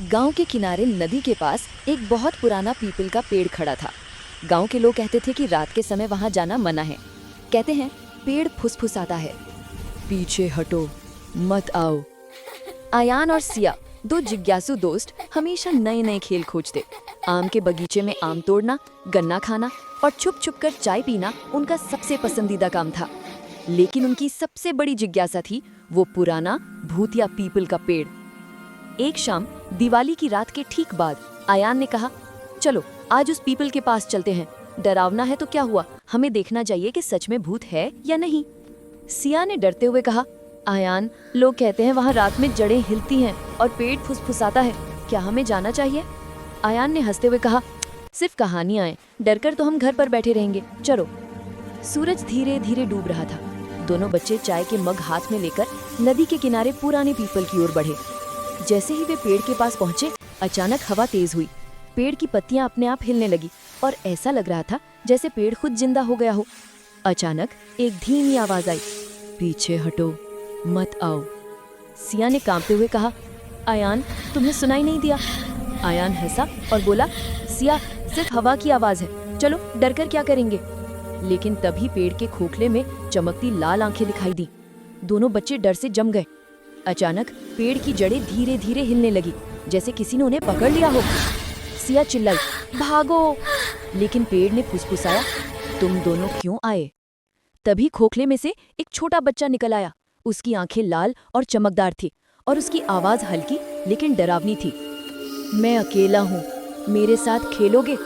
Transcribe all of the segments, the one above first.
गांव के किनारे नदी के पास एक बहुत पुराना पीपल का पेड़ खड़ा था। गांव के लोग कहते थे कि रात के समय वहां जाना मना है। कहते हैं पेड़ फुसफुसाता है, पीछे हटो, मत आओ। आयान और सिया, दो जिज्ञासु दोस्त, हमेशा नए नए खेल खोजते। आम के बगीचे में आम तोड़ना, गन्ना खाना और छुप छुप कर चाय पीना उनका सबसे पसंदीदा काम था। लेकिन उनकी सबसे बड़ी जिज्ञासा थी वो पुराना भूतिया पीपल का पेड़। एक शाम दिवाली की रात के ठीक बाद आयान ने कहा, चलो आज उस पीपल के पास चलते हैं। डरावना है तो क्या हुआ, हमें देखना चाहिए कि सच में भूत है या नहीं। सिया ने डरते हुए कहा, आयान, लोग कहते हैं वहाँ रात में जड़ें हिलती हैं और पेड़ फुसफुसाता है, क्या हमें जाना चाहिए? आयान ने हंसते हुए कहा, सिर्फ कहानियां हैं, डरकर तो हम घर पर बैठे रहेंगे, चलो। सूरज धीरे धीरे डूब रहा था। दोनों बच्चे चाय के मग हाथ में लेकर नदी के किनारे पुराने पीपल की ओर बढ़े। जैसे ही वे पेड़ के पास पहुंचे, अचानक हवा तेज हुई। पेड़ की पत्तियां अपने आप हिलने लगी और ऐसा लग रहा था जैसे पेड़ खुद जिंदा हो गया हो। अचानक एक धीमी आवाज आई, पीछे हटो, मत आओ। सिया ने कांपते हुए कहा, आयान, तुम्हें सुनाई नहीं दिया? आयान हंसा और बोला, सिया, सिर्फ हवा की आवाज है, चलो डरकर क्या करेंगे। लेकिन तभी पेड़ के खोखले में चमकती लाल आंखें दिखाई दी। दोनों बच्चे डर से जम गए। अचानक पेड़ की जड़ें धीरे धीरे हिलने लगी, जैसे किसी ने उन्हें पकड़ लिया हो। सिया चिल्लाई, भागो! लेकिन पेड़ ने फुसफुसाया, तुम दोनों क्यों आए? तभी खोखले में से एक छोटा बच्चा निकल आया। उसकी आंखें लाल और चमकदार थी और उसकी आवाज हल्की लेकिन डरावनी थी। मैं अकेला हूँ, मेरे साथ खेलोगे?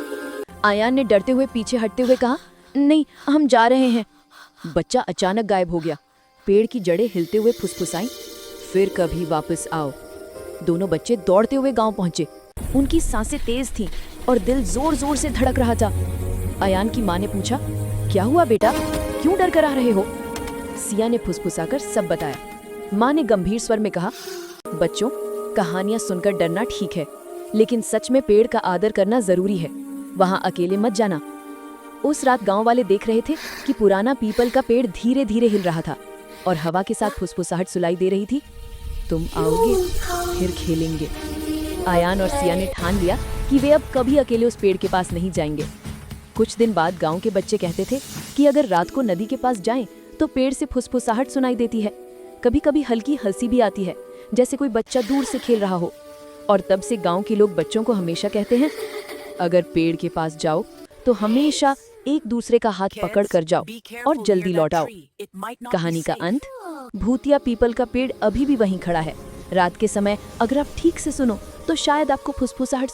आयान ने डरते हुए पीछे हटते हुए कहा, नहीं, हम जा रहे हैं। बच्चा अचानक गायब हो गया। पेड़ की जड़ें हिलते हुए फुसफुसाईं, फिर कभी वापस आओ। दोनों बच्चे दौड़ते हुए गांव पहुंचे। उनकी सांसें तेज थीं और दिल जोर जोर से धड़क रहा था। आयान की माँ ने पूछा, क्या हुआ बेटा, क्यों डर कर आ रहे हो? सिया ने फुसफुसाकर सब बताया। माँ ने गंभीर स्वर में कहा, बच्चों, कहानियां सुनकर डरना ठीक है, लेकिन सच में पेड़ का आदर करना जरूरी है। वहां अकेले मत जाना। उस रात गांव वाले देख रहे थे कि पुराना पीपल का पेड़ धीरे धीरे हिल रहा था और हवा के साथ फुसफुसाहट सुनाई दे रही थी। तुम आओगे, फिर खेलेंगे। आयान और सिया ने ठान लिया कि वे अब कभी अकेले उस पेड़ के पास नहीं जाएंगे। कुछ दिन बाद गांव के बच्चे कहते थे कि अगर रात को नदी के पास जाएं तो पेड़ से फुसफुसाहट सुनाई देती है। कभी कभी हल्की हंसी भी आती है, जैसे कोई बच्चा दूर से खेल रहा हो। और तब से गांव के लोग बच्चों को हमेशा कहते हैं, अगर पेड़ के पास जाओ तो हमेशा एक दूसरे का हाथ पकड़ कर जाओ और जल्दी लौट आओ। कहानी का अंत, भूतिया पीपल का पेड़ अभी भी वहीं खड़ा है। रात के समय अगर आप ठीक से सुनो तो शायद आपको फुसफुसाहट